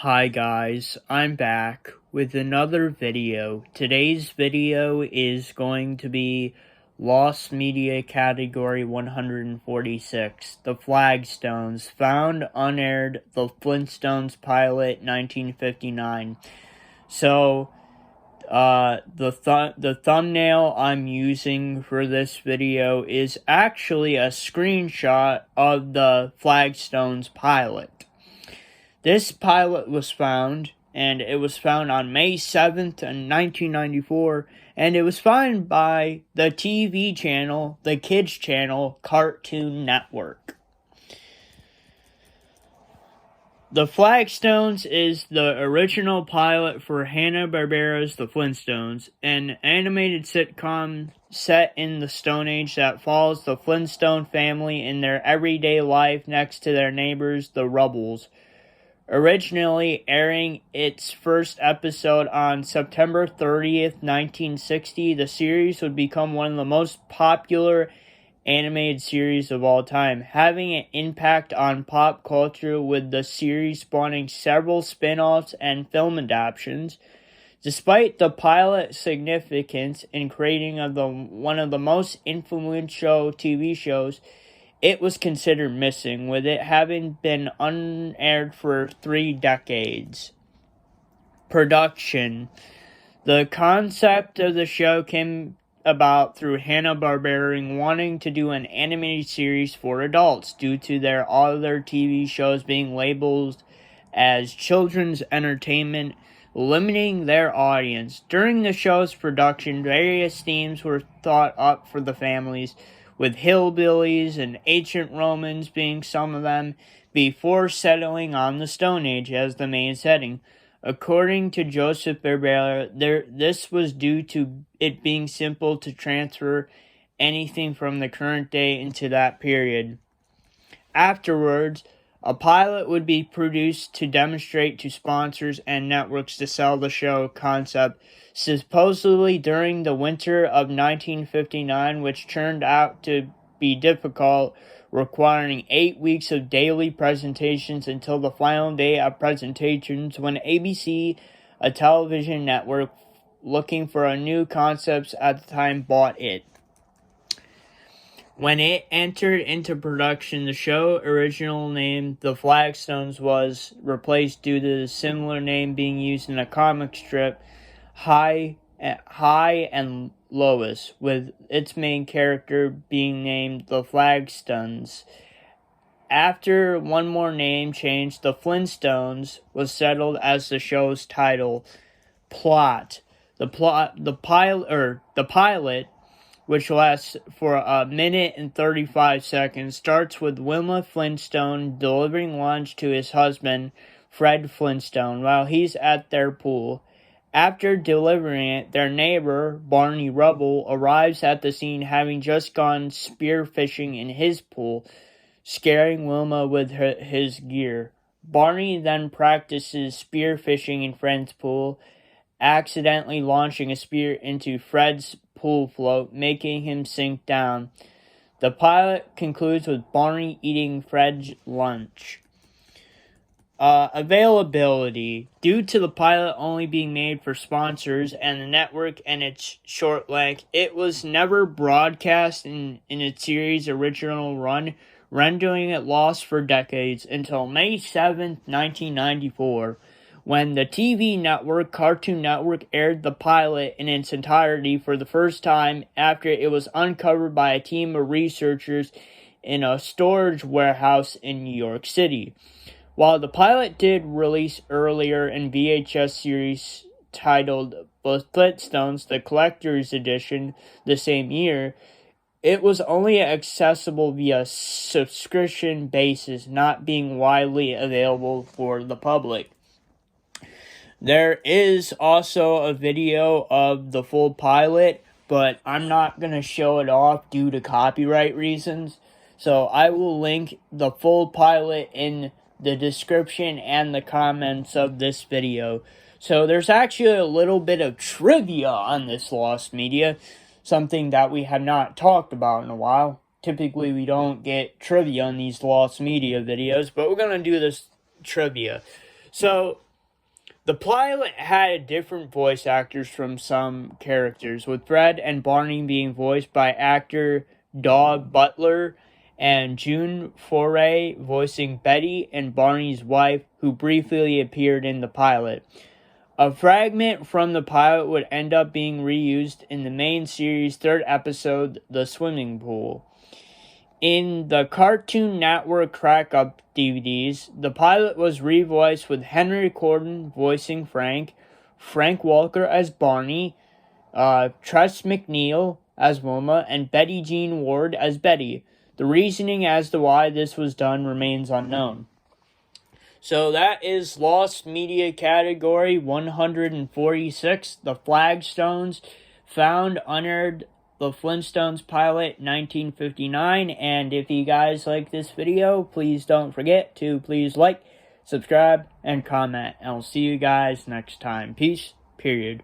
Hi guys, I'm back with another video. Today's video is going to be Lost Media Category 146, The Flagstones, found unaired, The Flintstones pilot 1959. So, the thumbnail I'm using for this video is actually a screenshot of the Flagstones pilot. This pilot was found, and it was found on May 7th, 1994, and it was found by the TV channel, the kids channel, Cartoon Network. The Flagstones is the original pilot for Hanna-Barbera's The Flintstones, an animated sitcom set in the Stone Age that follows the Flintstone family in their everyday life next to their neighbors, the Rubbles. Originally airing its first episode on September 30th, 1960, the series would become one of the most popular animated series of all time, having an impact on pop culture with the series spawning several spin-offs and film adaptations. Despite the pilot's significance in creating one of the most influential TV shows, it was considered missing, with it having been unaired for 3 decades. Production. The concept of the show came about through Hanna-Barbera wanting to do an animated series for adults due to their other TV shows being labeled as children's entertainment, limiting their audience. During the show's production, various themes were thought up for the families, with hillbillies and ancient Romans being some of them, before settling on the Stone Age as the main setting. According to Joseph Barbera, this was due to it being simple to transfer anything from the current day into that period. Afterwards, a pilot would be produced to demonstrate to sponsors and networks to sell the show concept, supposedly during the winter of 1959, which turned out to be difficult, requiring 8 weeks of daily presentations until the final day of presentations when ABC, a television network looking for new concepts at the time, bought it. When it entered into production, the show original name The Flagstones was replaced due to the similar name being used in a comic strip, High and Lois, with its main character being named The Flagstones. After one more name change, The Flintstones was settled as the show's title. Plot. The pilot, which lasts for a minute and 35 seconds, starts with Wilma Flintstone delivering lunch to his husband, Fred Flintstone, while he's at their pool. After delivering it, their neighbor, Barney Rubble, arrives at the scene having just gone spearfishing in his pool, scaring Wilma with his gear. Barney then practices spearfishing in Fred's pool, accidentally launching a spear into Fred's pool float, making him sink down. The pilot concludes with Barney eating Fred's lunch. Availability. Due to the pilot only being made for sponsors and the network and its short length, it was never broadcast in its series' original run, rendering it lost for decades until May 7th, 1994. When the TV network, Cartoon Network, aired the pilot in its entirety for the first time after it was uncovered by a team of researchers in a storage warehouse in New York City. While the pilot did release earlier in VHS series titled The Flintstones, the Collector's Edition, the same year, it was only accessible via subscription basis, not being widely available for the public. There is also a video of the full pilot, but I'm not going to show it off due to copyright reasons. So I will link the full pilot in the description and the comments of this video. So there's actually a little bit of trivia on this Lost Media, something that we have not talked about in a while. Typically we don't get trivia on these Lost Media videos, but we're going to do this trivia. So The pilot had different voice actors from some characters, with Fred and Barney being voiced by actor Daw Butler and June Foray voicing Betty and Barney's wife, who briefly appeared in the pilot. A fragment from the pilot would end up being reused in the main series' third episode, The Swimming Pool. In the Cartoon Network crack-up DVDs, the pilot was revoiced with Henry Corden voicing Frank, Frank Walker as Barney, Tress MacNeille as Wilma, and Betty Jean Ward as Betty. The reasoning as to why this was done remains unknown. So that is Lost Media Category 146, The Flagstones, found Unaired, the Flintstones pilot, 1959. And if you guys like this video, please don't forget to please like, subscribe, and comment. And I'll see you guys next time. Peace, period.